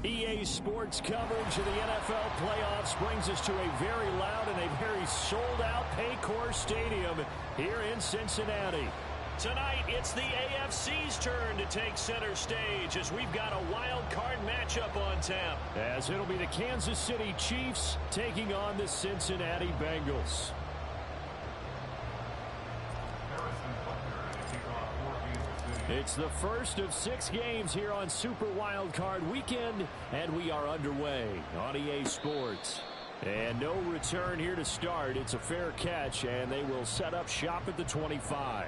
EA Sports coverage of the NFL playoffs brings us to a very loud and a very sold-out Paycor Stadium here in Cincinnati. Tonight, it's the AFC's turn to take center stage as we've got a wild card matchup on tap. As it'll be the Kansas City Chiefs taking on the Cincinnati Bengals. It's the first of 6 games here on Super Wildcard Weekend, and we are underway on EA Sports. And no return here to start. It's a fair catch, and they will set up shop at the 25.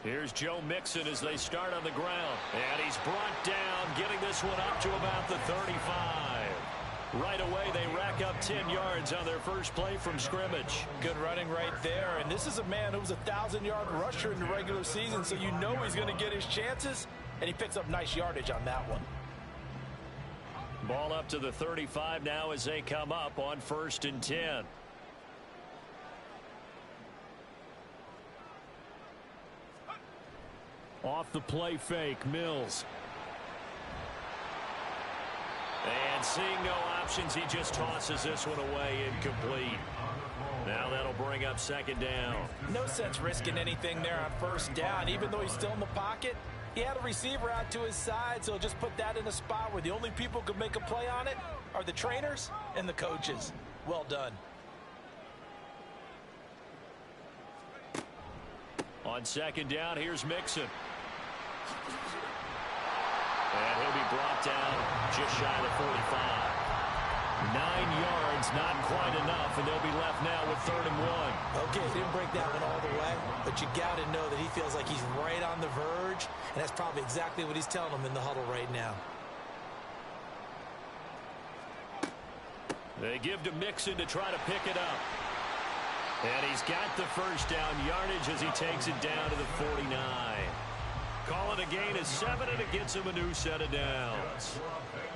Here's Joe Mixon as they start on the ground. And he's brought down, getting this one up to about the 35. Right away, they rack up 10 yards on their first play from scrimmage. Good running right there. And this is a man who was a 1,000-yard rusher in the regular season, so you know he's going to get his chances. And he picks up nice yardage on that one. Ball up to the 35 now as they come up on 1st and 10. Off the play fake, Mills. And seeing no options, he just tosses this one away incomplete. Now that'll bring up 2nd down. No sense risking anything there on 1st down. Even though he's still in the pocket, he had a receiver out to his side, so just put that in a spot where the only people who could make a play on it are the trainers and the coaches. Well done. On 2nd down, here's Mixon. And he'll be brought down just shy of the 45. 9 yards, not quite enough, and they'll be left now with 3rd and 1. Okay, didn't break that one all the way, but you got to know that he feels like he's right on the verge, and that's probably exactly what he's telling them in the huddle right now. They give to Mixon to try to pick it up. And he's got the 1st down yardage as he takes it down to the 49. Call it a gain of 7, and it gets him a new set of downs.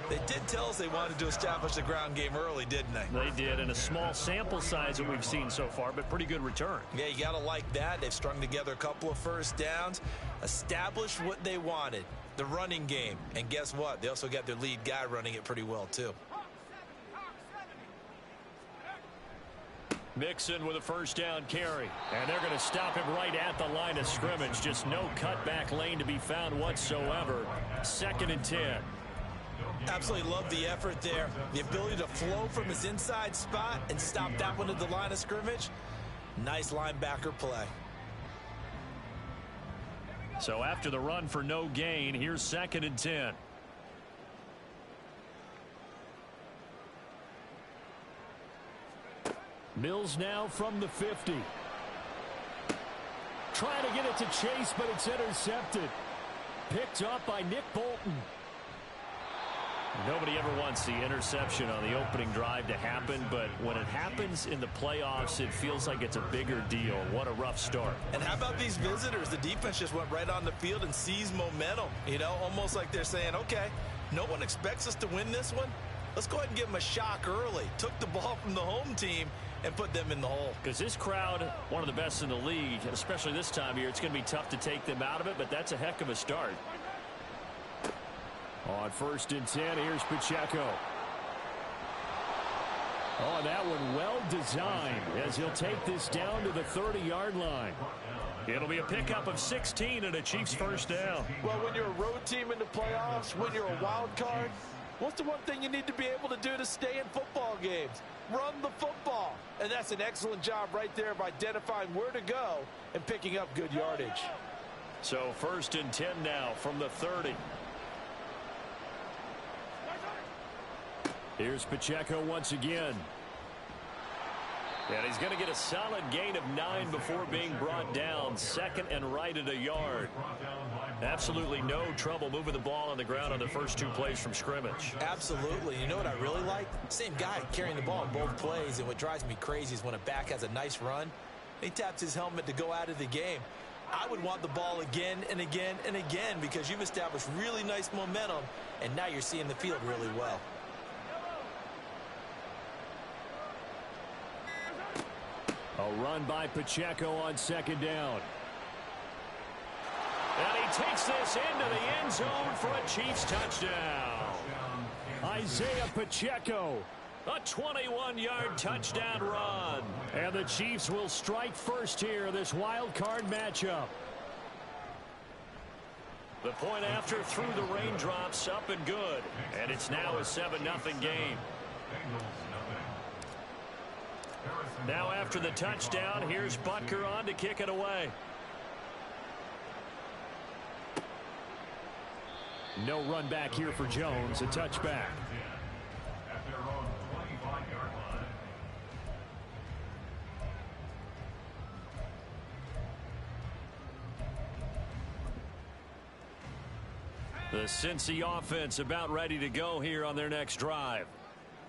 They did tell us they wanted to establish the ground game early, didn't they? They did, and a small sample size that we've seen so far, but pretty good return. Yeah, you got to like that. They've strung together a couple of 1st downs, established what they wanted, the running game. And guess what? They also got their lead guy running it pretty well, too. Mixon with a 1st down carry. And they're going to stop him right at the line of scrimmage. Just no cutback lane to be found whatsoever. 2nd and 10. Absolutely love the effort there. The ability to flow from his inside spot and stop that one at the line of scrimmage. Nice linebacker play. So after the run for no gain, here's 2nd and 10. Mills now from the 50. Trying to get it to Chase, but it's intercepted. Picked up by Nick Bolton. Nobody ever wants the interception on the opening drive to happen, but when it happens in the playoffs, it feels like it's a bigger deal. What a rough start. And how about these visitors? The defense just went right on the field and seized momentum. You know, almost like they're saying, okay, no one expects us to win this one. Let's go ahead and give them a shock early. Took the ball from the home team and put them in the hole. Because this crowd, one of the best in the league, especially this time of year, it's going to be tough to take them out of it, but that's a heck of a start. On 1st and 10, here's Pacheco. Oh, that one well designed as he'll take this down to the 30-yard line. It'll be a pickup of 16 and a Chiefs 1st down. Well, when you're a road team in the playoffs, when you're a wild card, what's the one thing you need to be able to do to stay in football games? Run the football. And that's an excellent job right there of identifying where to go and picking up good yardage. So 1st and 10 now from the 30. Here's Pacheco once again. And he's going to get a solid gain of 9 before being brought down. 2nd and right at a yard. Absolutely no trouble moving the ball on the ground on the first 2 plays from scrimmage. Absolutely. You know what I really like? Same guy carrying the ball in both plays, and what drives me crazy is when a back has a nice run, he taps his helmet to go out of the game. I would want the ball again and again and again because you've established really nice momentum, and now you're seeing the field really well. A run by Pacheco on second down. And he takes this into the end zone for a Chiefs touchdown. Isaiah Pacheco, a 21-yard touchdown run. And the Chiefs will strike first here, this wild card matchup. The point after through the raindrops, up and good. And it's now a 7-0 game. Now after the touchdown, here's Butker on to kick it away. No run back here for Jones, a touchback. The Cincy offense about ready to go here on their next drive.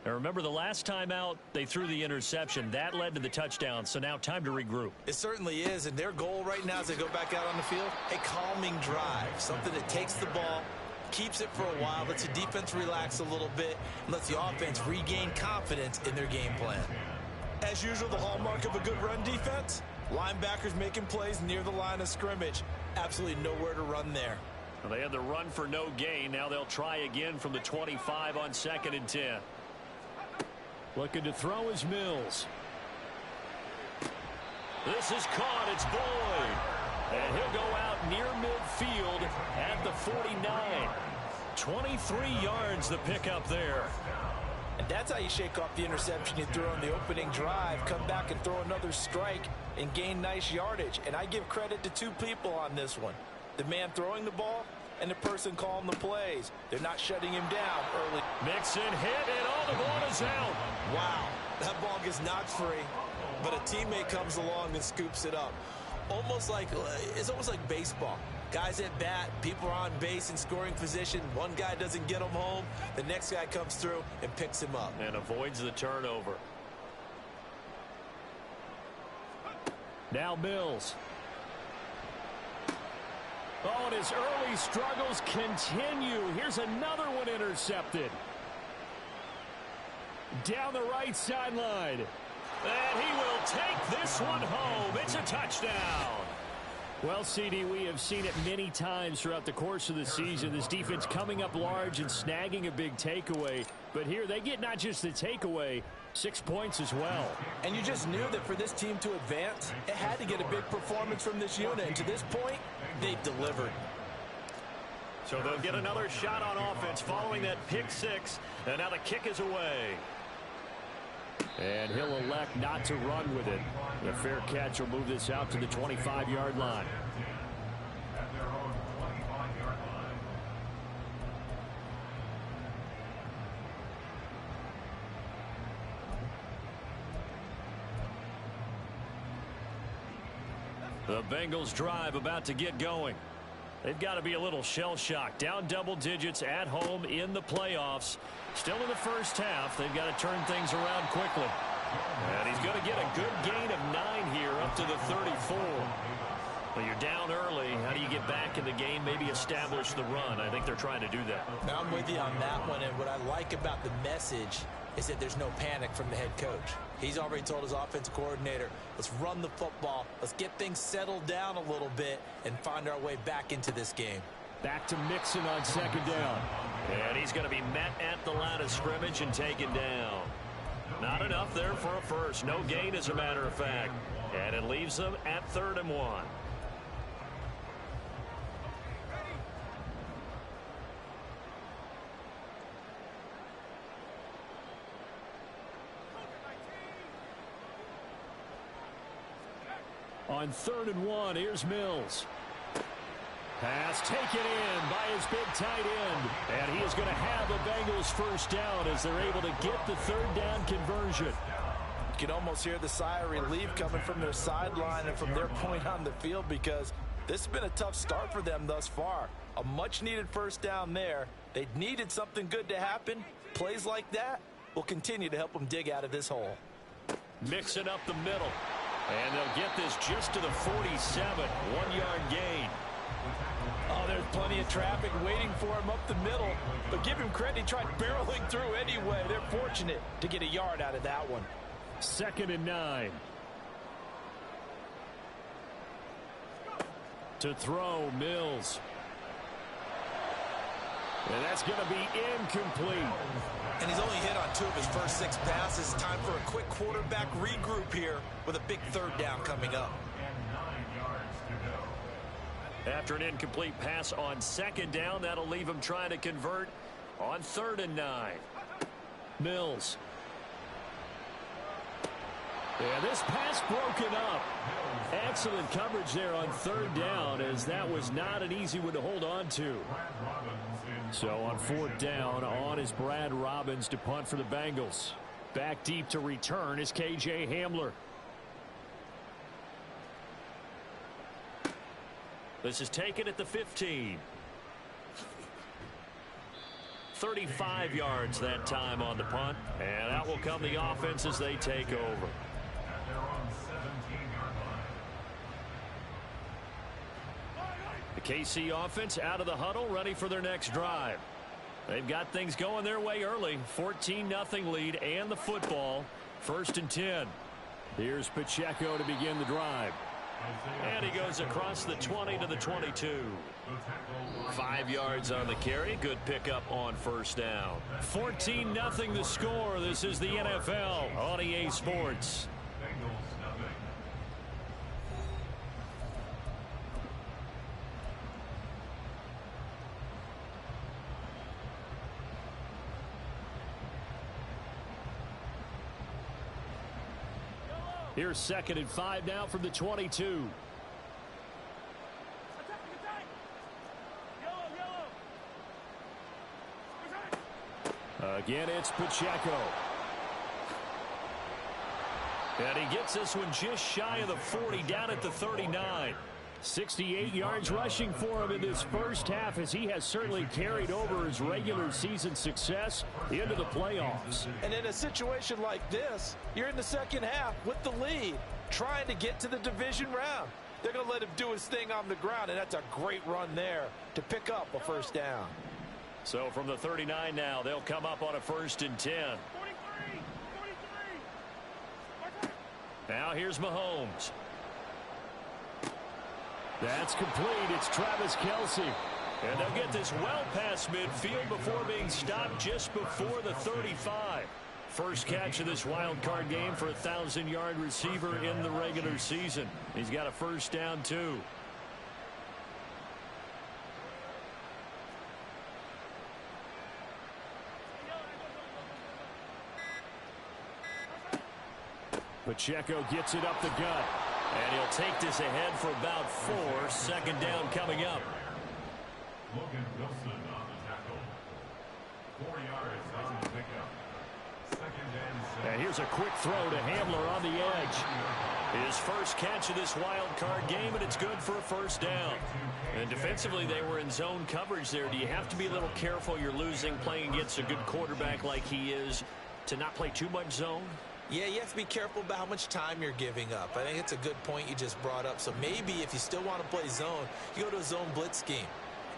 Now remember, the last time out, they threw the interception. That led to the touchdown, so now time to regroup. It certainly is, and their goal right now as they go back out on the field, a calming drive, something that takes the ball, keeps it for a while, lets the defense relax a little bit, and lets the offense regain confidence in their game plan. As usual, the hallmark of a good run defense, linebackers making plays near the line of scrimmage. Absolutely nowhere to run there. Well, they had the run for no gain. Now they'll try again from the 25 on 2nd and 10. Looking to throw is Mills. This is caught. It's Boyd. And he'll go out near midfield at the 49. 23 yards the pickup there. And that's how you shake off the interception you threw on the opening drive. Come back and throw another strike and gain nice yardage. And I give credit to two people on this one. The man throwing the ball and the person calling the plays. They're not shutting him down early. Mixon hit, and all the ball is out. Wow, that ball gets knocked free, but a teammate comes along and scoops it up. It's almost like baseball. Guys at bat, people are on base in scoring position. One guy doesn't get him home. The next guy comes through and picks him up. And avoids the turnover. Now Mills. Oh, and his early struggles continue. Here's another one intercepted. Down the right sideline. And he will take this one home. It's a touchdown. Well, CD, we have seen it many times throughout the course of the season. This defense coming up large and snagging a big takeaway. But here they get not just the takeaway, 6 points as well. And you just knew that for this team to advance, it had to get a big performance from this unit. And to this point, they've delivered. So they'll get another shot on offense following that pick six. And now the kick is away. And he'll elect not to run with it. The fair catch will move this out to the 25-yard line. The Bengals drive about to get going. They've got to be a little shell-shocked. Down double digits at home in the playoffs. Still in the first half. They've got to turn things around quickly. And he's going to get a good gain of 9 here up to the 34. Well, you're down early. How do you get back in the game, maybe establish the run? I think they're trying to do that. Now, I'm with you on that one. And what I like about the message is that there's no panic from the head coach. He's already told his offensive coordinator, let's run the football. Let's get things settled down a little bit and find our way back into this game. Back to Mixon on second down. And he's going to be met at the line of scrimmage and taken down. Not enough there for a first. No gain, as a matter of fact. And it leaves them at 3rd and 1. On 3rd and 1, here's Mills. Pass taken in by his big tight end. And he is going to have the Bengals first down as they're able to get the 3rd down conversion. You can almost hear the sigh of relief coming from their sideline and from their point on the field because this has been a tough start for them thus far. A much-needed first down there. They needed something good to happen. Plays like that will continue to help them dig out of this hole. Mix it up the middle. And they'll get this just to the 47. 1-yard gain. Oh, there's plenty of traffic waiting for him up the middle. But give him credit, he tried barreling through anyway. They're fortunate to get a yard out of that one. 2nd and 9. To throw, Mills. And that's going to be incomplete. And he's only hit on 2 of his first 6 passes. Time for a quick quarterback regroup here with a big 3rd down coming up. After an incomplete pass on 2nd down, that'll leave him trying to convert on 3rd and 9. Mills. Yeah, this pass broken up. Excellent coverage there on 3rd down, as that was not an easy one to hold on to. So on 4th down, on is Brad Robbins to punt for the Bengals. Back deep to return is K.J. Hamler. This is taken at the 15. 35 yards that time on the punt. And out will come the offense as they take over. The KC offense out of the huddle, ready for their next drive. They've got things going their way early. 14-0 lead and the football. 1st and 10. Here's Pacheco to begin the drive. And he goes across the 20 to the 22. 5 yards on the carry. Good pickup on 1st down. 14-0 the score. This is the NFL on EA Sports. Here's 2nd and 5 now from the 22. Again, it's Pacheco. And he gets this one just shy of the 40, down at the 39. 68 yards rushing for him in this first half, as he has certainly carried over his regular season success into the playoffs. And in a situation like this, you're in the 2nd half with the lead, trying to get to the division round. They're going to let him do his thing on the ground, and that's a great run there to pick up a 1st down. So from the 39 now, they'll come up on a 1st and 10. 43. Now here's Mahomes. That's complete. It's Travis Kelce. And they'll get this well past midfield before being stopped just before the 35. First catch of this wild card game for a 1,000-yard receiver in the regular season. He's got a 1st down, too. Pacheco gets it up the gut. And he'll take this ahead for about 4. 2nd down coming up. Logan Wilson on the tackle. 4 yards on the pickup. 2nd and 7. And here's a quick throw to Hamler on the edge. His first catch of this wild card game, and it's good for a 1st down. And defensively, they were in zone coverage there. Do you have to be a little careful? You're losing, playing against a good quarterback like he is, to not play too much zone? Yeah, you have to be careful about how much time you're giving up. I think it's a good point you just brought up. So maybe if you still want to play zone, you go to a zone blitz scheme.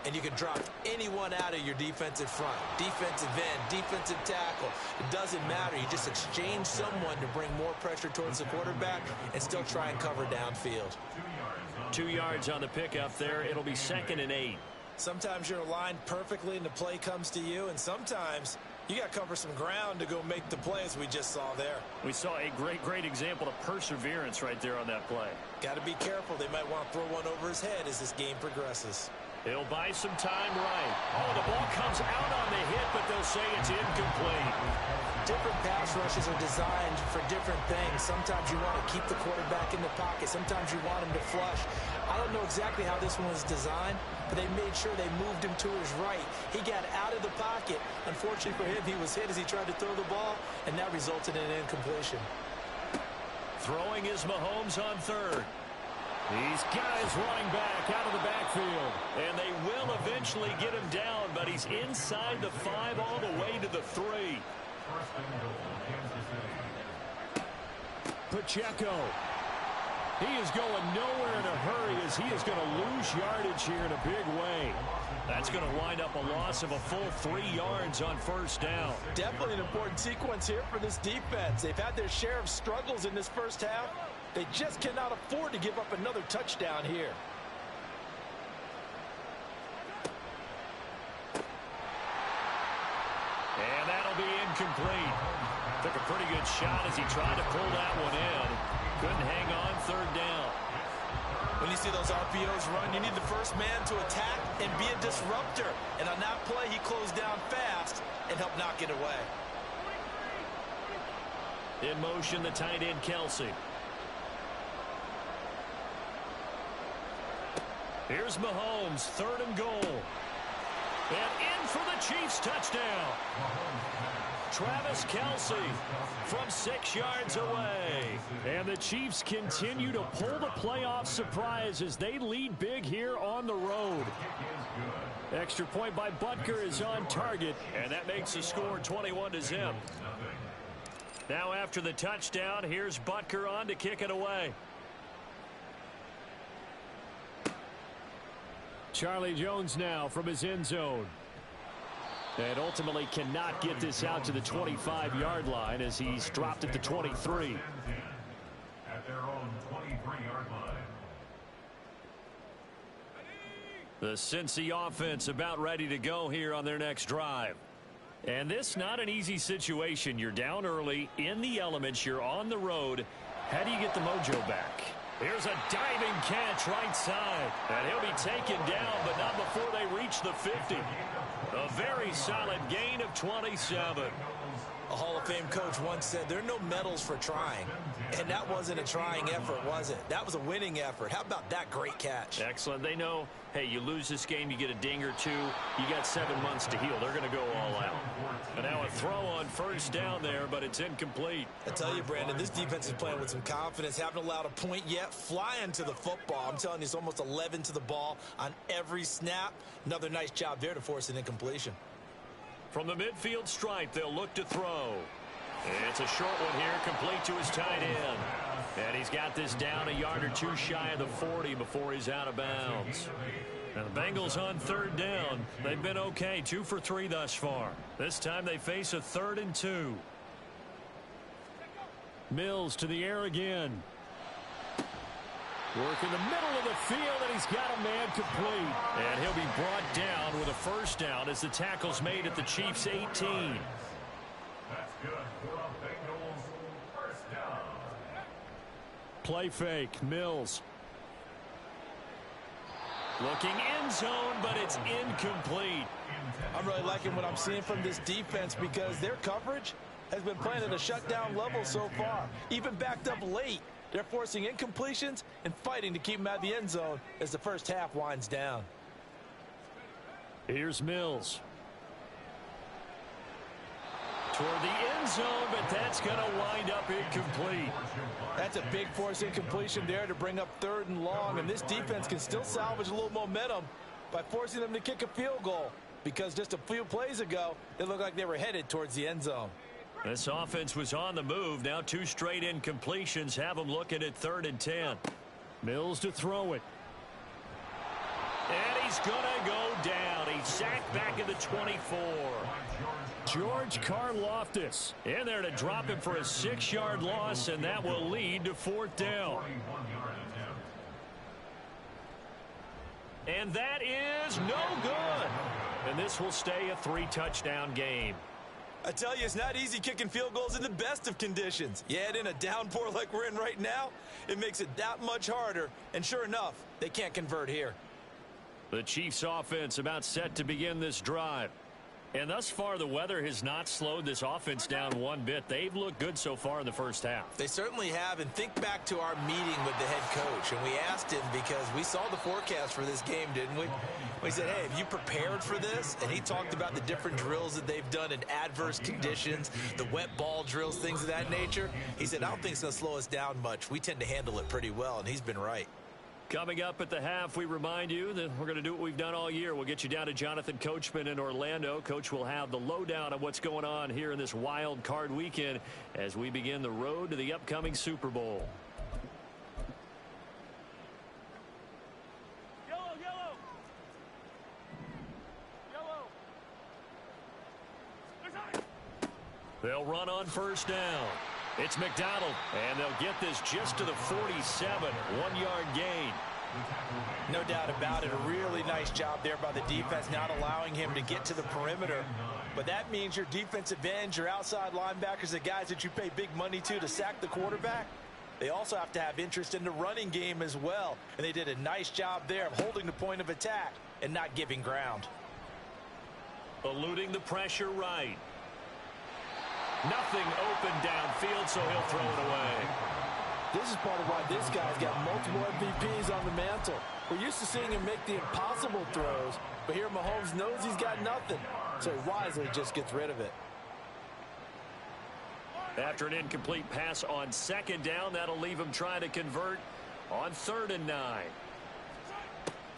And you can drop anyone out of your defensive front. Defensive end, defensive tackle. It doesn't matter. You just exchange someone to bring more pressure towards the quarterback and still try and cover downfield. 2 yards on the pickup there. It'll be 2nd and 8. Sometimes you're aligned perfectly and the play comes to you. And sometimes you got to cover some ground to go make the play, as we just saw there. We saw a great example of perseverance right there on that play. Got to be careful. They might want to throw one over his head as this game progresses. He'll buy some time right. Oh, the ball comes out on the hit, but they'll say it's incomplete. Different pass rushes are designed for different things. Sometimes you want to keep the quarterback in the pocket. Sometimes you want him to flush. I don't know exactly how this one was designed, but they made sure they moved him to his right. He got out of the pocket. Unfortunately for him, he was hit as he tried to throw the ball, and that resulted in an incompletion. Throwing is Mahomes on 3rd. These guys running back out of the backfield. And they will eventually get him down, but he's inside the 5 all the way to the 3. First and goal, Kansas City. Pacheco. He is going nowhere in a hurry as he is going to lose yardage here in a big way. That's going to wind up a loss of a full 3 yards on first down. Definitely an important sequence here for this defense. They've had their share of struggles in this first half. They just cannot afford to give up another touchdown here. And that'll be incomplete. Took a pretty good shot as he tried to pull that one in. Couldn't hang on third down. When you see those RPOs run, you need the first man to attack and be a disruptor. And on that play, he closed down fast and helped knock it away. In motion, the tight end, Kelsey. Here's Mahomes, 3rd and goal. And in for the Chiefs touchdown. Travis Kelsey from 6 yards away. And the Chiefs continue to pull the playoff surprise as they lead big here on the road. Extra point by Butker is on target, and that makes the score 21-0. Now after the touchdown, here's Butker on to kick it away. Charlie Jones now from his end zone. And ultimately cannot get this out to the 25-yard line as he's dropped at the 23. At their own 23-yard line. The Cincy offense about ready to go here on their next drive. And this not an easy situation. You're down early, in the elements, you're on the road. How do you get the mojo back? Here's a diving catch right side. And he'll be taken down, but not before they reach the 50. A very solid gain of 27. A Hall of Fame coach once said there are no medals for trying. And that wasn't a trying effort, was it? That was a winning effort. How about that great catch? Excellent. They know, hey, you lose this game, you get a ding or two. You got 7 months to heal. They're going to go all out. And now a throw on first down there, but it's incomplete. I tell you, Brandon, this defense is playing with some confidence. Haven't allowed a point yet. Flying to the football. I'm telling you, it's almost 11 to the ball on every snap. Another nice job there to force an incompletion. From the midfield stripe, they'll look to throw. It's a short one here, complete to his tight end. And he's got this down a yard or two shy of the 40 before he's out of bounds. And the Bengals on 3rd down. They've been okay, 2 for 3 thus far. This time they face a 3rd and 2. Mills to the air again. Work in the middle of the field, and he's got a man complete. And he'll be brought down with a first down as the tackle's made at the Chiefs' 18. That's good for the Bengals. First down. Play fake, Mills. Looking end zone, but it's incomplete. I'm really liking what I'm seeing from this defense because their coverage has been playing at a shutdown level so far. Even backed up late. They're forcing incompletions and fighting to keep them out of the end zone as the first half winds down. Here's Mills. Toward the end zone, but that's going to wind up incomplete. That's a big force incompletion there to bring up 3rd and long, and this defense can still salvage a little momentum by forcing them to kick a field goal because just a few plays ago, it looked like they were headed towards the end zone. This offense was on the move. Now 2 straight incompletions have them looking at 3rd and 10. Mills to throw it. And he's going to go down. He's sacked back at the 24. George Karlaftis in there to drop him for a 6-yard loss, and that will lead to 4th down. And that is no good. And this will stay a 3-touchdown game. I tell you, it's not easy kicking field goals in the best of conditions. Yet in a downpour like we're in right now, it makes it that much harder. And sure enough, they can't convert here. The Chiefs offense about set to begin this drive. And thus far, the weather has not slowed this offense down one bit. They've looked good so far in the first half. They certainly have. And think back to our meeting with the head coach. And we asked him because we saw the forecast for this game, didn't we? We said, hey, have you prepared for this? And he talked about the different drills that they've done in adverse conditions, the wet ball drills, things of that nature. He said, I don't think it's going to slow us down much. We tend to handle it pretty well, and he's been right. Coming up at the half, we remind you that we're going to do what we've done all year. We'll get you down to Jonathan Coachman in Orlando. Coach will have the lowdown of what's going on here in this wild card weekend as we begin the road to the upcoming Super Bowl. They'll run on first down. It's McDonald, and they'll get this just to the 47, 1-yard gain. No doubt about it. A really nice job there by the defense, not allowing him to get to the perimeter. But that means your defensive ends, your outside linebackers, the guys that you pay big money to sack the quarterback, they also have to have interest in the running game as well. And they did a nice job there of holding the point of attack and not giving ground. Eluding the pressure right. Nothing open downfield, so he'll throw it away. This is part of why this guy's got multiple MVPs on the mantle. We're used to seeing him make the impossible throws, but here Mahomes knows he's got nothing, so he wisely just gets rid of it. After an incomplete pass on second down, that'll leave him trying to convert on 3rd and 9.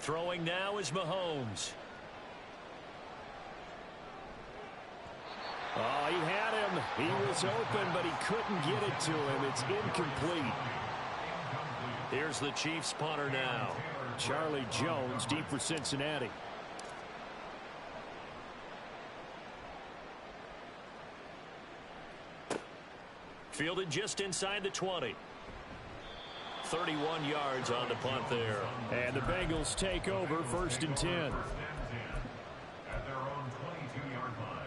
Throwing now is Mahomes. Oh, he had him. He was open, but he couldn't get it to him. It's incomplete. Here's the Chiefs punter now. Charlie Jones deep for Cincinnati. Fielded just inside the 20. 31 yards on the punt there. And the Bengals take over 1st and 10. At their own 22-yard line.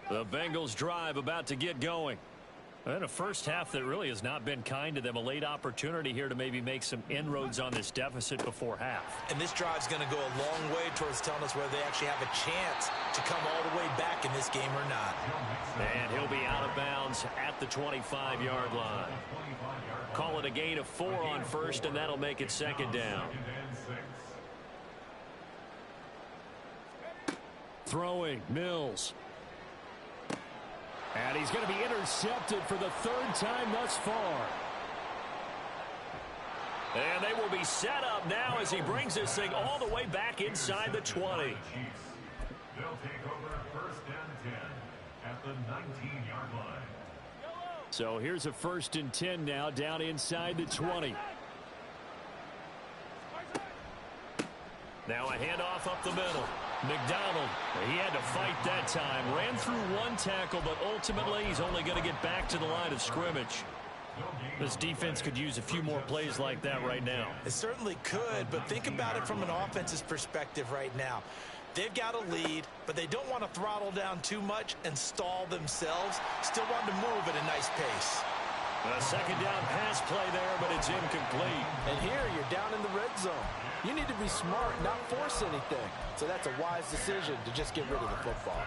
The Bengals drive about to get going. And a first half that really has not been kind to them. A late opportunity here to maybe make some inroads on this deficit before half. And this drive's going to go a long way towards telling us whether they actually have a chance to come all the way back in this game or not. And he'll be out of bounds at the 25-yard line. Call it a gain of 4 on first, and that'll make it 2nd down. Throwing, Mills. And he's going to be intercepted for the 3rd time thus far. And they will be set up now as he brings this thing all the way back inside the 20. They'll take over 1st and 10 at the 19-yard line. So here's a 1st and 10 now down inside the 20. Now a handoff up the middle. McDonald, he had to fight that time. Ran through 1 tackle, but ultimately he's only going to get back to the line of scrimmage. This defense could use a few more plays like that right now. It certainly could, but think about it from an offense's perspective right now. They've got a lead, but they don't want to throttle down too much and stall themselves. Still want to move at a nice pace. A 2nd down pass play there, but it's incomplete. And here you're down in the red zone. You need to be smart, not force anything. So that's a wise decision to just get rid of the football.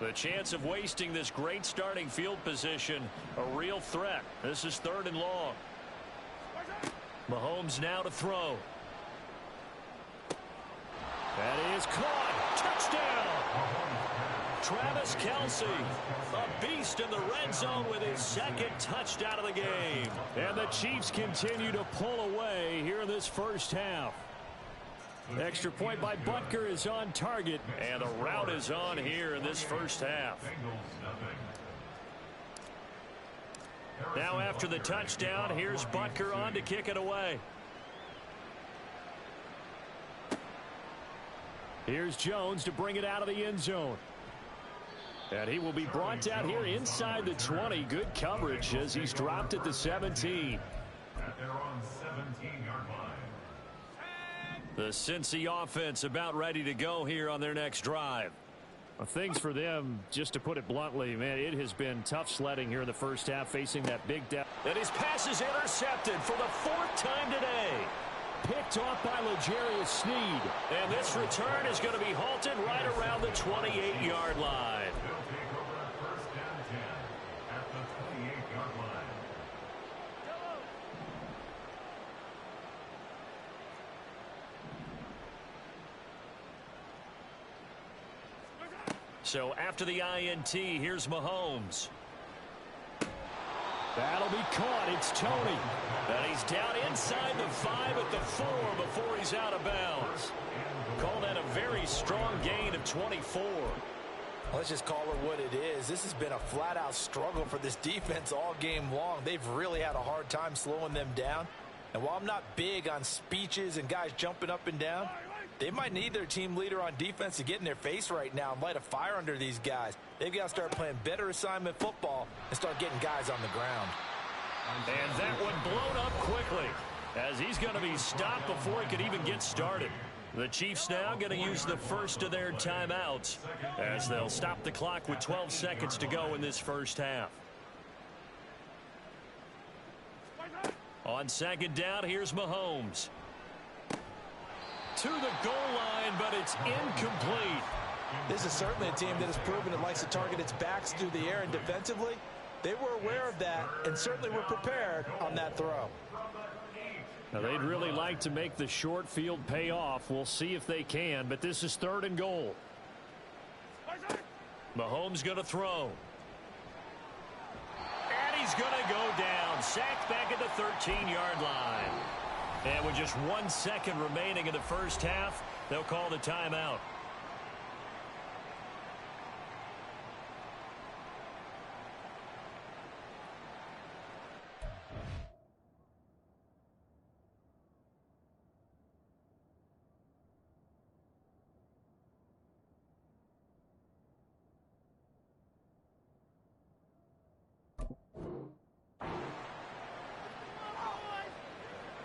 The chance of wasting this great starting field position, a real threat. This is 3rd and long. Mahomes now to throw. That is caught. Touchdown. Travis Kelce, a beast in the red zone with his 2nd touchdown of the game. And the Chiefs continue to pull away here in this first half. Extra point by Butker is on target, and the route is on here in this first half. Now after the touchdown, here's Butker on to kick it away. Here's Jones to bring it out of the end zone. And he will be brought down here inside the 20. Good coverage as he's dropped at the 17. At their own 17-yard line. The Cincy offense about ready to go here on their next drive. Well, things for them, just to put it bluntly, man, it has been tough sledding here in the first half, facing that big depth. And his pass is intercepted for the 4th time today. Picked off by L'Jarius Sneed. And this return is going to be halted right around the 28-yard line. They'll take over 1st and 10 at the 28-yard line. So after the INT, here's Mahomes. That'll be caught. It's Tony. And he's down inside the 5 at the 4 before he's out of bounds. Call that a very strong gain of 24. Let's just call it what it is. This has been a flat-out struggle for this defense all game long. They've really had a hard time slowing them down. And while I'm not big on speeches and guys jumping up and down, they might need their team leader on defense to get in their face right now and light a fire under these guys. They've got to start playing better assignment football and start getting guys on the ground. And that one blown up quickly as he's going to be stopped before he could even get started. The Chiefs now going to use the first of their timeouts as they'll stop the clock with 12 seconds to go in this first half. On second down, here's Mahomes. To the goal line, but it's incomplete. This is certainly a team that has proven it likes to target its backs through the air, and defensively, they were aware of that and certainly were prepared on that throw. Now, they'd really like to make the short field pay off. We'll see if they can, but this is 3rd and goal. Mahomes going to throw. And he's going to go down. Sacked back at the 13-yard line. And with just 1 second remaining in the first half, they'll call the timeout.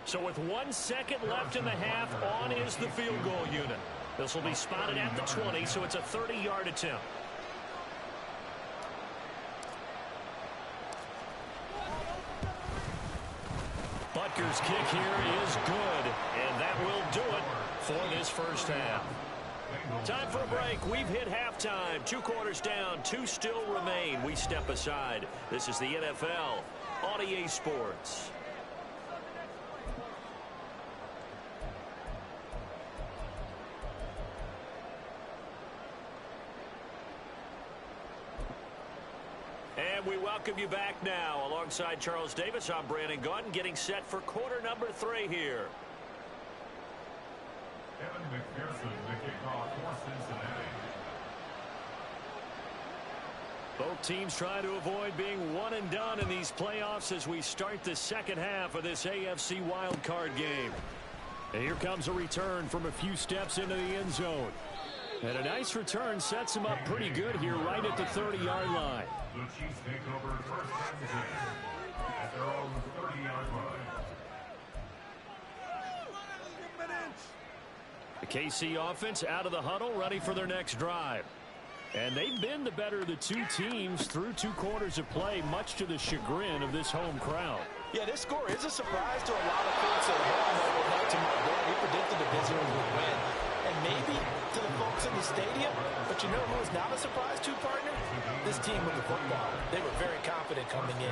So with 1 second left in the half, on is the field goal unit. This will be spotted at the 20, so it's a 30-yard attempt. Butker's kick here is good, and that will do it for this first half. Time for a break. We've hit halftime. 2 quarters down, 2 still remain. We step aside. This is the NFL on EA Sports. And we welcome you back now. Alongside Charles Davis, I'm Brandon Gaudin, getting set for quarter number 3 here. Evan McPherson, the kickoff for Cincinnati. Both teams try to avoid being one and done in these playoffs as we start the second half of this AFC wildcard game. And here comes a return from a few steps into the end zone. And a nice return sets him up pretty good here right at the 30-yard line. The Chiefs take over first and 10 at their own 30-yard line. The KC offense out of the huddle, ready for their next drive. And they've been the better of the 2 teams through 2 quarters of play, much to the chagrin of this home crowd. Yeah, this score is a surprise to a lot of folks at home that were not to my board. We predicted the Visitors would win. And maybe to the folks in the stadium, but you know who is not a surprise to, partner? This team with the football. They were very confident coming in.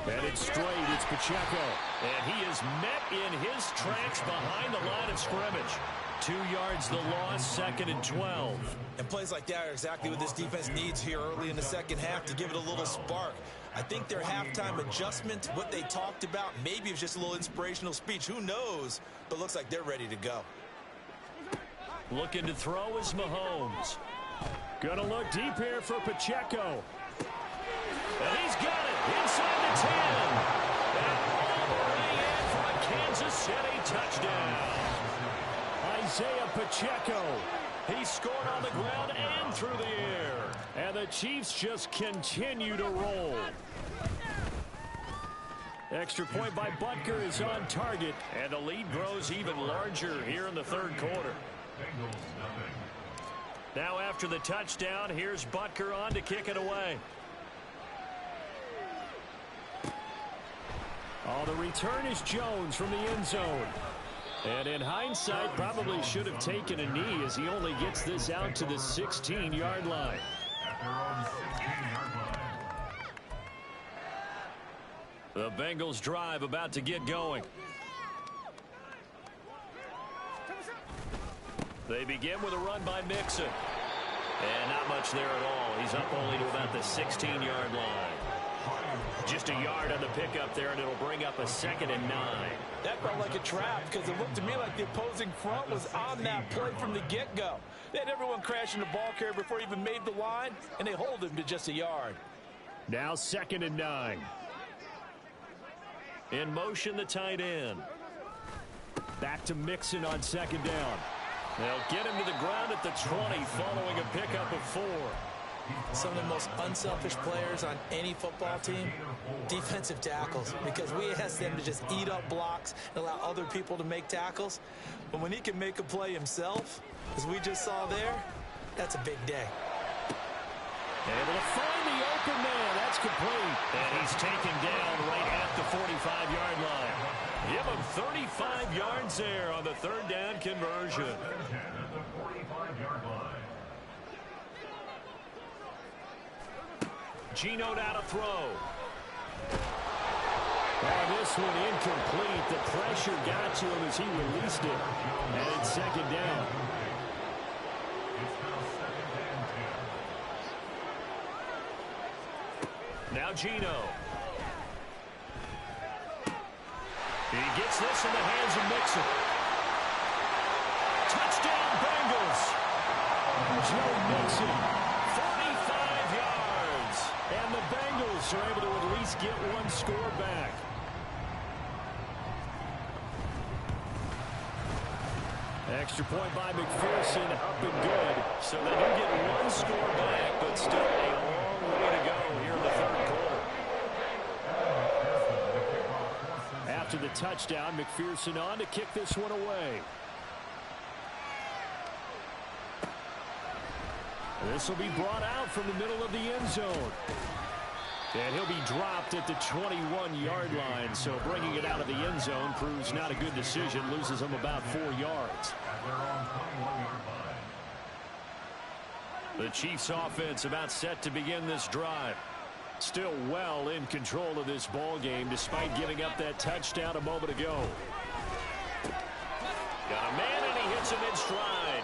Headed straight, it's Pacheco. And he is met in his tracks behind the line of scrimmage. 2 yards the loss, 2nd and 12. And plays like that are exactly what this defense needs here early in the second half to give it a little spark. I think their halftime adjustment, what they talked about, maybe it's just a little inspirational speech. Who knows? But looks like they're ready to go. Looking to throw is Mahomes. Gonna look deep here for Pacheco. And he's got it inside the 10. And all the way in for a Kansas City touchdown. Isaiah Pacheco. He scored on the ground and through the air. And the Chiefs just continue to roll. Extra point by Butker is on target. And the lead grows even larger here in the 3rd quarter. Now after the touchdown, here's Butker on to kick it away. Oh, the return is Jones from the end zone. And in hindsight, probably should have taken a knee as he only gets this out to the 16-yard line. At their own 16-yard line. The Bengals drive about to get going. They begin with a run by Mixon. And not much there at all. He's up only to about the 16-yard line. Just a yard on the pickup there, and it'll bring up a 2nd and 9. That felt like a trap because it looked to me like the opposing front was on that play from the get-go. They had everyone crashing the ball carrier before he even made the line, and they hold him to just a yard. Now 2nd and 9. In motion, the tight end. Back to Mixon on 2nd down. They'll get him to the ground at the 20 following a pickup of 4. Some of the most unselfish players on any football team, defensive tackles, because we ask them to just eat up blocks and allow other people to make tackles. But when he can make a play himself, as we just saw there, that's a big day. Able to find the open man. That's complete. And he's taken down right at the 45-yard line. Give him 35 yards there on the 3rd down conversion. Geno now to throw. This one incomplete. The pressure got to him as he released it. And it's 2nd down. Now Geno. He gets this in the hands of Mixon. Touchdown Bengals. Joe Mixon, 45 yards. And the Bengals are able to at least get one score back. Extra point by McPherson, up and good. So they do get one score back, but still a long way to go here in the 3rd quarter. After the touchdown, McPherson on to kick this one away. This will be brought out from the middle of the end zone. And he'll be dropped at the 21-yard line. So bringing it out of the end zone proves not a good decision. Loses him about 4 yards. The Chiefs offense about set to begin this drive. Still well in control of this ball game despite giving up that touchdown a moment ago. Got a man and he hits him in stride.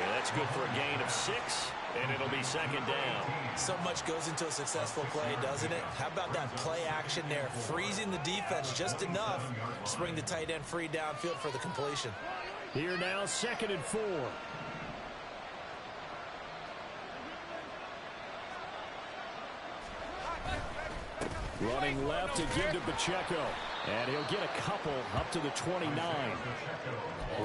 And that's good for a gain of 6. And it'll be 2nd down. So much goes into a successful play, doesn't it? How about that play action there? Freezing the defense just enough to bring the tight end free downfield for the completion. Here now, 2nd and 4. Running left to give to Pacheco. And he'll get a couple up to the 29.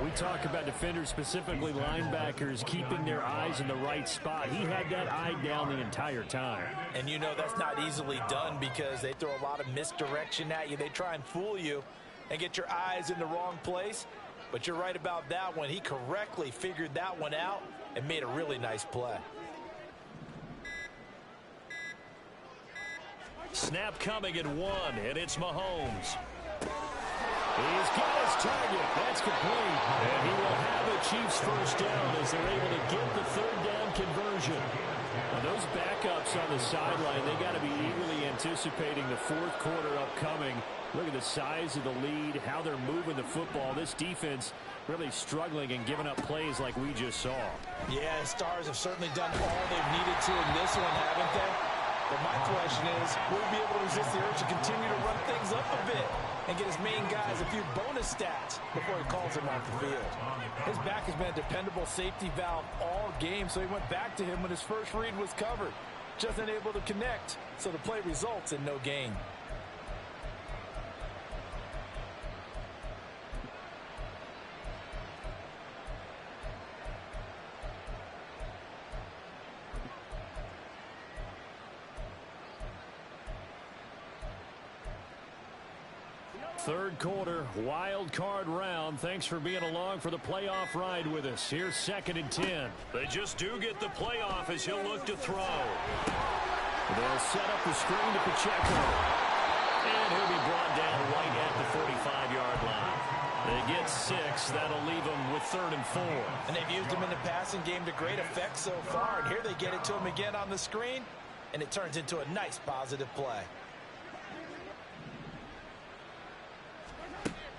We talk about defenders, specifically linebackers, keeping their eyes in the right spot. He had that eye down the entire time. And you know that's not easily done because they throw a lot of misdirection at you. They try and fool you and get your eyes in the wrong place. But you're right about that one. He correctly figured that one out and made a really nice play. Snap coming at 1, and it's Mahomes. He's got his target. That's complete. And he will have the Chiefs first down as they're able to get the 3rd down conversion. Now those backups on the sideline, they got to be eagerly anticipating the 4th quarter upcoming. Look at the size of the lead, how they're moving the football. This defense really struggling and giving up plays like we just saw. Yeah, Stars have certainly done all they've needed to in this one, haven't they? But my question is, will he be able to resist the urge to continue to run things up a bit and get his main guys a few bonus stats before he calls them off the field? His back has been a dependable safety valve all game, so he went back to him when his first read was covered. Just unable to connect, so the play results in no gain. Third quarter, wild card round. Thanks for being along for the playoff ride with us. Here's 2nd and 10. They just do get the playoff as he'll look to throw. They'll set up the screen to Pacheco. And he'll be brought down right at the 45-yard line. They get 6. That'll leave them with 3rd and 4. And they've used him in the passing game to great effect so far. And here they get it to him again on the screen. And it turns into a nice positive play.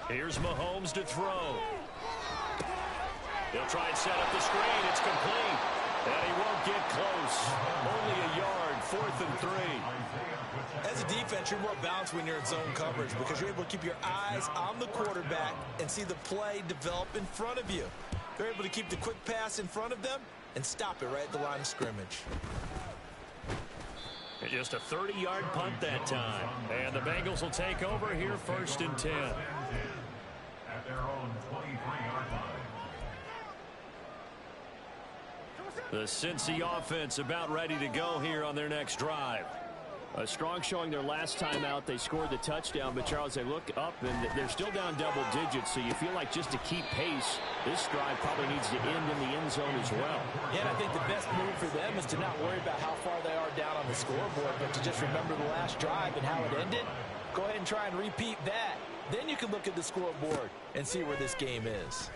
Here's Mahomes to throw. He'll try and set up the screen. It's complete. And he won't get close. Only a yard, 4th and 3. As a defense, you're more balanced when you're in zone coverage because you're able to keep your eyes on the quarterback and see the play develop in front of you. They're able to keep the quick pass in front of them and stop it right at the line of scrimmage. Just a 30-yard punt that time. And the Bengals will take over here, 1st and 10. At their own 23-yard line. The Cincy offense about ready to go here on their next drive. A strong showing their last time out. They scored the touchdown, but Charles, they look up and they're still down double digits, so you feel like just to keep pace, this drive probably needs to end in the end zone as well. Yeah, and I think the best move for them is to not worry about how far they are down on the scoreboard, but to just remember the last drive and how it ended. Go ahead and try and repeat that. Then you can look at the scoreboard and see where this game is.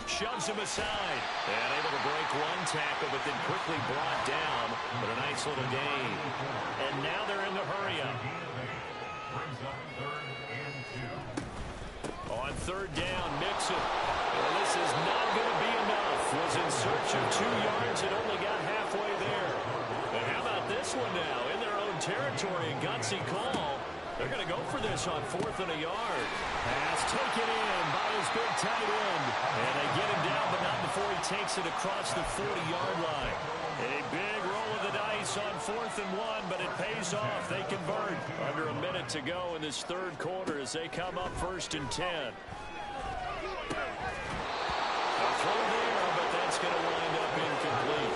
Shoves him aside. And able to break one tackle, but then quickly brought down. But a nice little gain. And now they're in the hurry-up. Brings up 3rd and 2. On 3rd down, Mixon. Well, this is not going to be enough. Was in search of 2 yards and only got halfway there. And how about this one now? In their own territory, a gutsy call. They're going to go for this on 4th and a yard. Pass taken in by his big tight end. And they get him down, but not before he takes it across the 40-yard line. A big roll of the dice on 4th and 1, but it pays off. They convert. Under a minute to go in this 3rd quarter as they come up 1st and 10. A throw there, but that's going to wind up incomplete.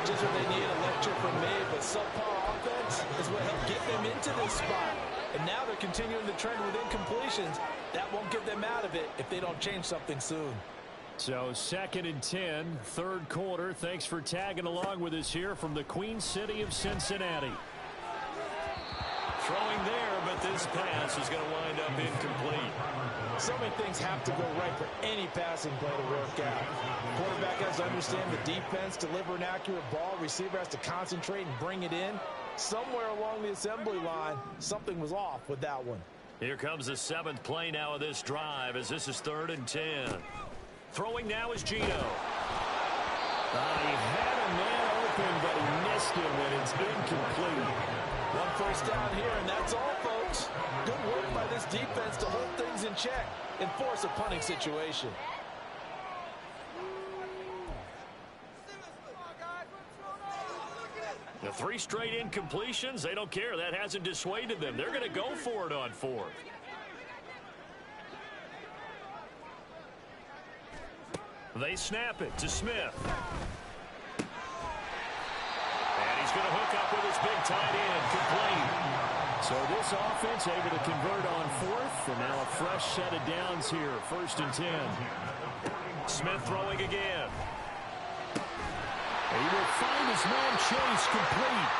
Just what they need, a lecture from me, but subpar offense is what helped get them into this spot. And now they're continuing the trend with incompletions. That won't get them out of it if they don't change something soon. So 2nd and 10, 3rd quarter. Thanks for tagging along with us here from the Queen City of Cincinnati. Throwing there, but this pass is going to wind up incomplete. So many things have to go right for any passing play to work out. Quarterback has to understand the defense, deliver an accurate ball. Receiver has to concentrate and bring it in. Somewhere along the assembly line, something was off with that one. Here comes the 7th play now of this drive as this is 3rd and 10. Throwing now is Geno. He had a man open, but he missed him, and it's incomplete. 1 first down here, and that's all, folks. Good work by this defense to hold things in check and force a punting situation. The 3 straight incompletions, they don't care. That hasn't dissuaded them. They're going to go for it on 4th. They snap it to Smith. And he's going to hook up with his big tight end, complete. So this offense able to convert on 4th, and now a fresh set of downs here, 1st and 10. Smith throwing again. He will find his man Chase, complete.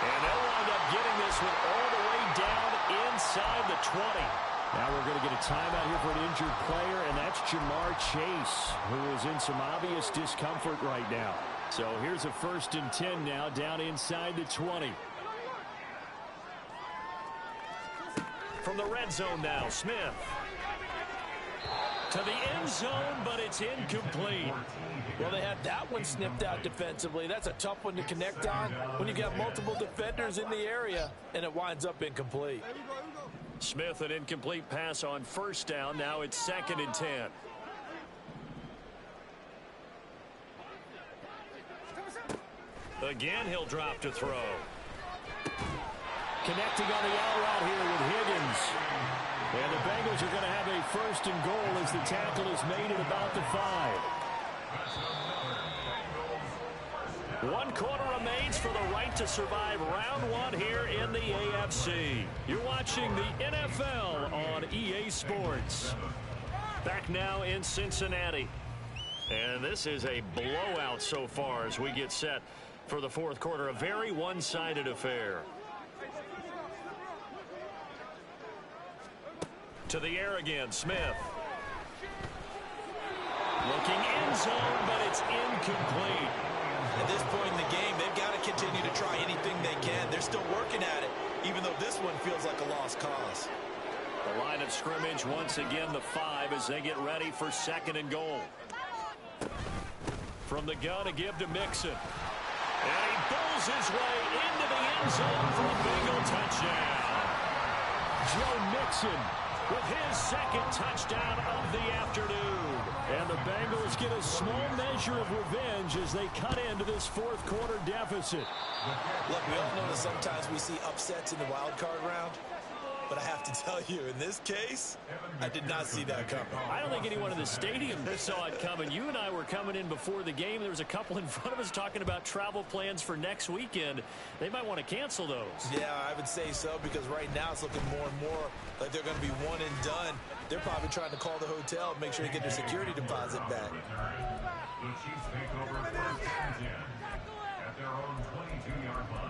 And they'll wind up getting this one all the way down inside the 20. Now we're going to get a timeout here for an injured player, and that's Jamar Chase, who is in some obvious discomfort right now. So here's a 1st and 10 now, down inside the 20. From the red zone now, Smith. To the end zone, but it's incomplete. Well, they had that one snipped out defensively. That's a tough one to connect on when you got multiple defenders in the area, and it winds up incomplete. Smith, an incomplete pass on 1st down. Now it's 2nd and 10. Again, he'll drop to throw. Connecting on the out route here with Higgins. And the Bengals are going to have a 1st and goal as the tackle is made at about the 5. 1 quarter remains for the right to survive round 1 here in the AFC. You're watching the NFL on EA Sports. Back now in Cincinnati. And this is a blowout so far as we get set for the 4th quarter. A very one-sided affair. To the air again, Smith. Looking end zone, but it's incomplete. At this point in the game, they've got to continue to try anything they can. They're still working at it, even though this one feels like a lost cause. The line of scrimmage once again the 5 as they get ready for 2nd and goal. From the gun, a give to Mixon. And he pulls his way into the end zone for a Bengal touchdown. Joe Mixon with his second touchdown of the afternoon. And the Bengals get a small measure of revenge as they cut into this fourth quarter deficit. Look, we all know that sometimes we see upsets in the wild card round. But I have to tell you, in this case, I did not see that coming. I don't think anyone in the stadium saw it coming. You and I were coming in before the game. There was a couple in front of us talking about travel plans for next weekend. They might want to cancel those. Yeah, I would say so, because right now it's looking more and more like they're going to be one and done. They're probably trying to call the hotel and make sure they get their security deposit back. The Chiefs take over first and 10 at their own 22-yard line.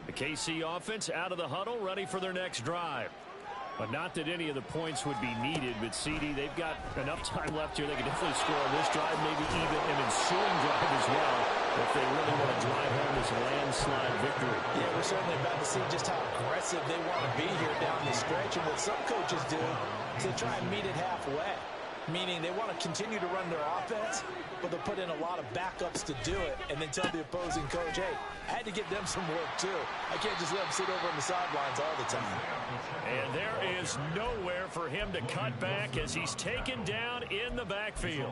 The KC offense out of the huddle, ready for their next drive. But not that any of the points would be needed, but CD, they've got enough time left here. They can definitely score on this drive, maybe even an ensuing drive as well, if they really want to drive home this landslide victory. Yeah, we're certainly about to see just how aggressive they want to be here down the stretch. And what some coaches do is they try and meet it halfway, meaning they want to continue to run their offense, but they'll put in a lot of backups to do it and then tell the opposing coach, hey, I had to get them some work too. I can't just let them sit over on the sidelines all the time. And there is nowhere for him to cut back as he's taken down in the backfield.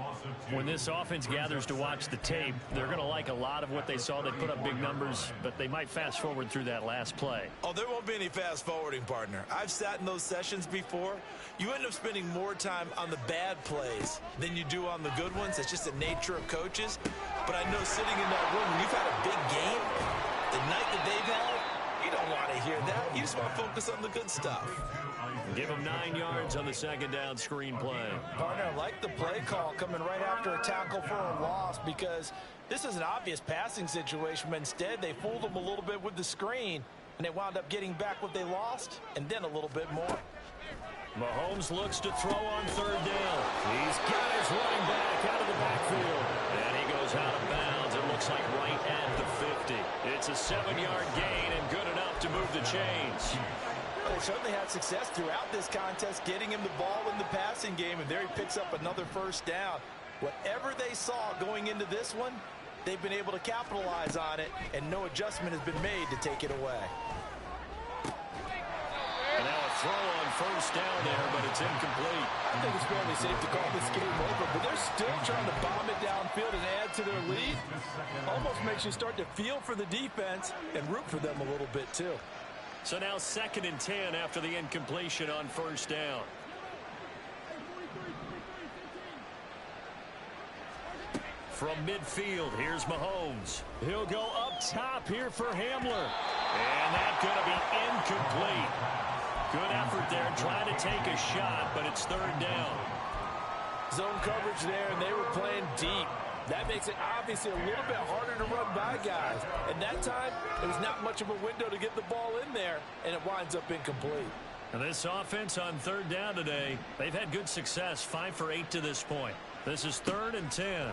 When this offense gathers to watch the tape, they're going to like a lot of what they saw. They put up big numbers, but they might fast forward through that last play. Oh, there won't be any fast forwarding, partner. I've sat in those sessions before. You end up spending more time on the bad plays than you do on the good ones. It's just the nature of coaches. But I know sitting in that room, when you've had a big game, the night that they've had, you don't want to hear that. You just want to focus on the good stuff. Give him 9 yards on the second down screen play. Partner, I like the play call coming right after a tackle for a loss, because this is an obvious passing situation, but instead they fooled them a little bit with the screen, and they wound up getting back what they lost, and then a little bit more. Mahomes looks to throw on third down. He's got his running back out of the backfield. And he goes out of bounds. It looks like right at the 50. It's a 7-yard gain and good enough to move the chains. Well, they certainly had success throughout this contest getting him the ball in the passing game, and there he picks up another first down. Whatever they saw going into this one, they've been able to capitalize on it, and no adjustment has been made to take it away. And now a throw on first down there, but it's incomplete. I think it's fairly safe to call this game over, but they're still trying to bomb it downfield and add to their lead. Almost makes you start to feel for the defense and root for them a little bit too. So now 2nd and 10 after the incompletion on first down. From midfield, here's Mahomes. He'll go up top here for Hamler. And that's going to be incomplete. Good effort there, trying to take a shot, but it's third down. Zone coverage there, and they were playing deep. That makes it obviously a little bit harder to run by guys. And that time, there was not much of a window to get the ball in there, and it winds up incomplete. And this offense on third down today, they've had good success, 5 for 8 to this point. This is 3rd and 10.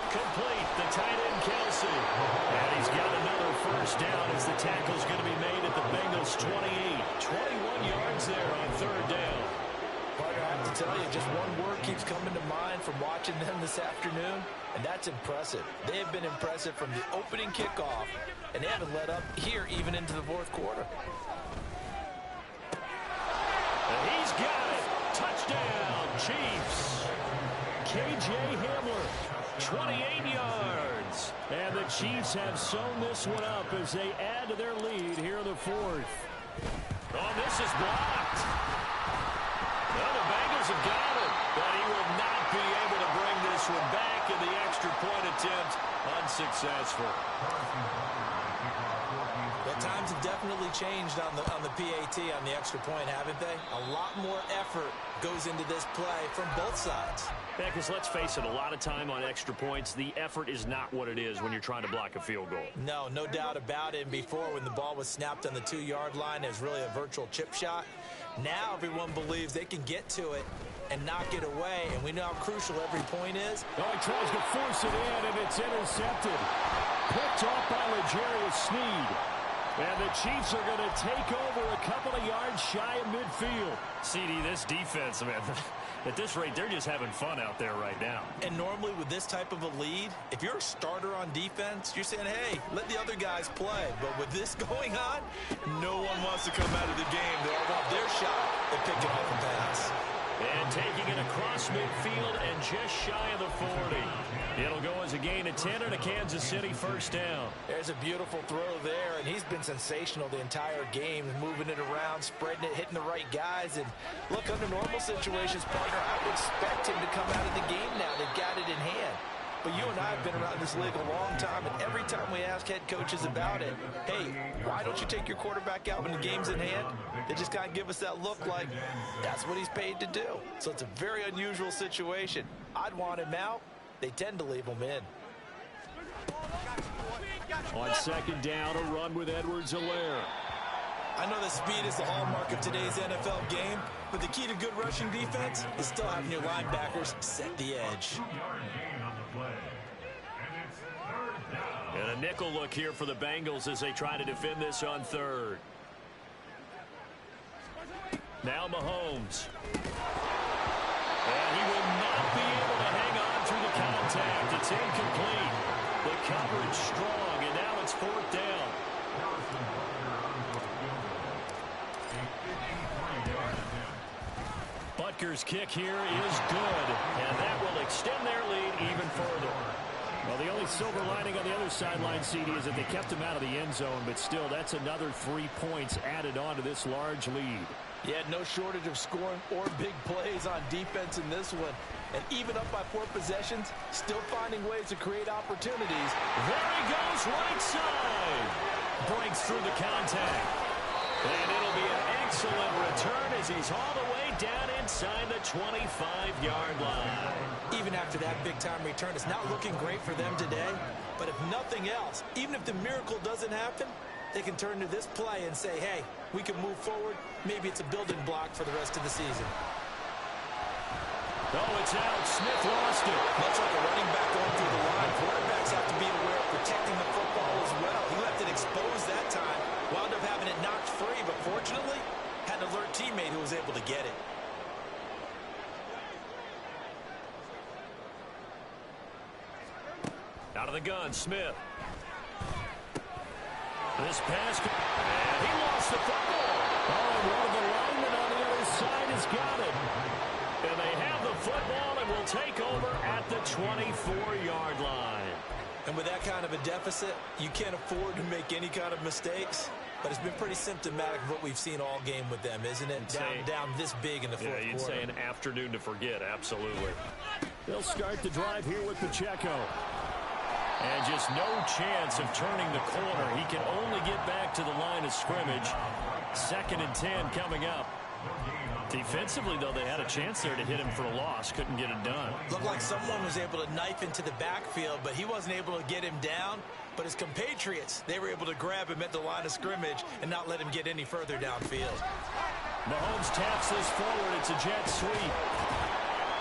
Complete, the tight end Kelsey. And he's got another first down as the tackle's going to be made at the Bengals 28. 21 yards there on third down. Partner, I have to tell you, just one word keeps coming to mind from watching them this afternoon, and that's impressive. They have been impressive from the opening kickoff, and they haven't let up here even into the fourth quarter. And he's got it. Touchdown, Chiefs. KJ Hamler, 28 yards. And the Chiefs have sewn this one up as they add to their lead here in the fourth. Oh, this is blocked. Well, the Bengals have got it, but he will not be able to bring this one back, and the extra point attempt unsuccessful. Well, times have definitely changed on the PAT, on the extra point, haven't they? A lot more effort goes into this play from both sides. Yeah, because let's face it, a lot of time on extra points, the effort is not what it is when you're trying to block a field goal. No doubt about it. And before, when the ball was snapped on the 2-yard line, it was really a virtual chip shot. Now everyone believes they can get to it and knock it away. And we know how crucial every point is. Oh, he tries to force it in, and it's intercepted. Picked off by L'Jarius Sneed. And the Chiefs are going to take over a couple of yards shy of midfield. CD, this defense, man, at this rate, they're just having fun out there right now. And normally with this type of a lead, if you're a starter on defense, you're saying, hey, let the other guys play. But with this going on, no one wants to come out of the game. They all want their shot at picking off a pass. And taking it across midfield and just shy of the 40. It'll go as a gain of 10 and a Kansas City first down. There's a beautiful throw there, and he's been sensational the entire game, moving it around, spreading it, hitting the right guys. And look, under normal situations, partner, I would expect him to come out of the game now. They've got it in hand. But you and I have been around this league a long time, and every time we ask head coaches about it, hey, why don't you take your quarterback out when the game's in hand? They just kind of give us that look like that's what he's paid to do. So it's a very unusual situation. I'd want him out. They tend to leave him in. On second down, a run with Edwards-Helaire. I know that speed is the hallmark of today's NFL game, but the key to good rushing defense is still having your linebackers set the edge. And a nickel look here for the Bengals as they try to defend this on third. Now Mahomes. And he will not be able to hang on through the contact. It's incomplete. The coverage strong, and now it's fourth down. Butker's kick here is good, and that will extend their lead even further. Well, the only silver lining on the other sideline, CD, is that they kept him out of the end zone, but still, that's another 3 points added on to this large lead. Yeah, no shortage of scoring or big plays on defense in this one. And even up by 4 possessions, still finding ways to create opportunities. There he goes, right side. Breaks through the contact. And it'll be an excellent return as he's all the way down inside the 25-yard line. Even after that big-time return, it's not looking great for them today. But if nothing else, even if the miracle doesn't happen, they can turn to this play and say, hey, we can move forward. Maybe it's a building block for the rest of the season. Oh, it's out. Smith lost it. Much like a running back going through the line, quarterbacks have to be aware of protecting the football as well. He left it exposed that time, wound up having it knocked free, but fortunately, had an alert teammate who was able to get it. Out of the gun, Smith. This pass, and he lost the football. Oh, and one of the linemen on the other side has got it. And they have the football and will take over at the 24-yard line. And with that kind of a deficit, you can't afford to make any kind of mistakes. But it's been pretty symptomatic of what we've seen all game with them, isn't it? Down this big in the fourth quarter. Yeah, you'd say an afternoon to forget, absolutely. They'll start the drive here with Pacheco. And just no chance of turning the corner. He can only get back to the line of scrimmage. 2nd and 10 coming up. Defensively, though, they had a chance there to hit him for a loss. Couldn't get it done. Looked like someone was able to knife into the backfield, but he wasn't able to get him down. But his compatriots, they were able to grab him at the line of scrimmage and not let him get any further downfield. Mahomes taps this forward. It's a jet sweep.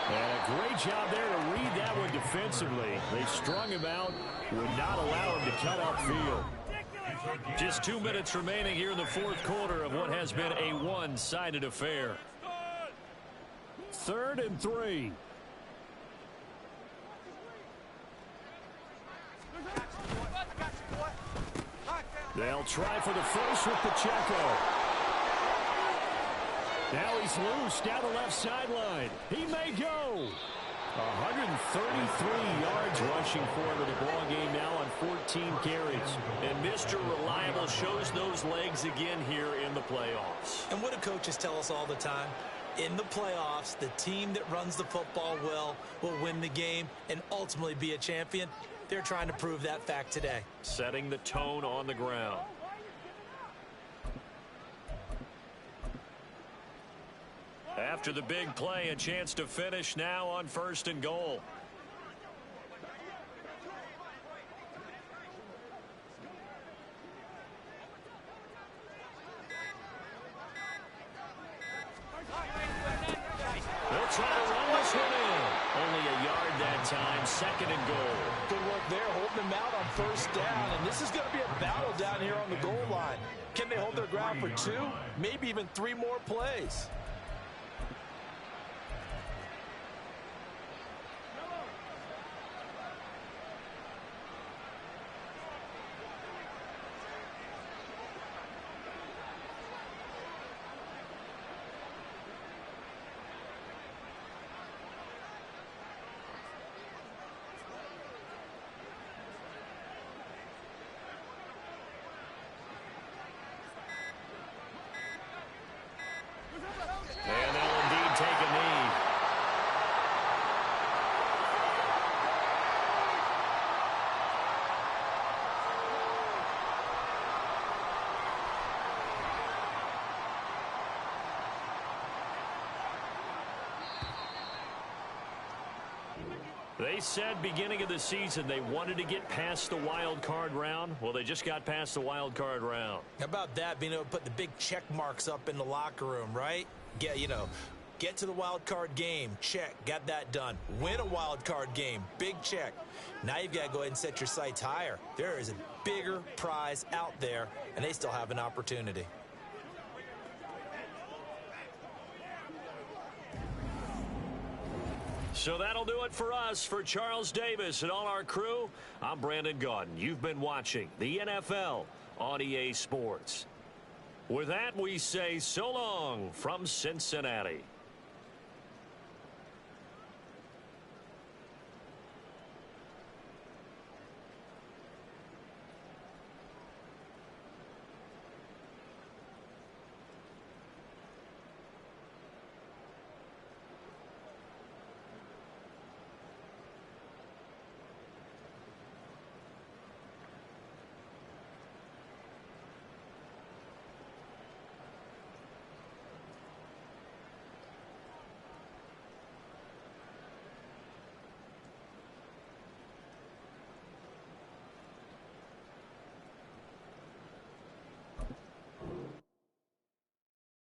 And a great job there to read that one defensively. They strung him out, would not allow him to cut upfield. Just 2 minutes remaining here in the fourth quarter of what has been a one-sided affair. 3rd and 3. They'll try for the first with Pacheco. Now he's loose down the left sideline. He may go. 133 yards rushing for him in the ball game now on 14 carries. And Mr. Reliable shows those legs again here in the playoffs. And what do coaches tell us all the time? In the playoffs, the team that runs the football well will win the game and ultimately be a champion. They're trying to prove that fact today. Setting the tone on the ground. After the big play, a chance to finish now on 1st and goal. They'll try to time, 2nd and goal. Good work there, holding them out on 1st down. And this is going to be a battle down here on the goal line. Can they hold their ground for 2, maybe even 3 more plays? And they'll indeed take a knee. They said beginning of the season they wanted to get past the wild card round. Well, they just got past the wild card round. How about that, being able to put the big check marks up in the locker room, right? Get to the wild card game, check, got that done. Win a wild card game, big check. Now you've got to go ahead and set your sights higher. There is a bigger prize out there, and they still have an opportunity. So that'll do it for us. For Charles Davis and all our crew, I'm Brandon Gaudin. You've been watching the NFL on EA Sports. With that, we say so long from Cincinnati.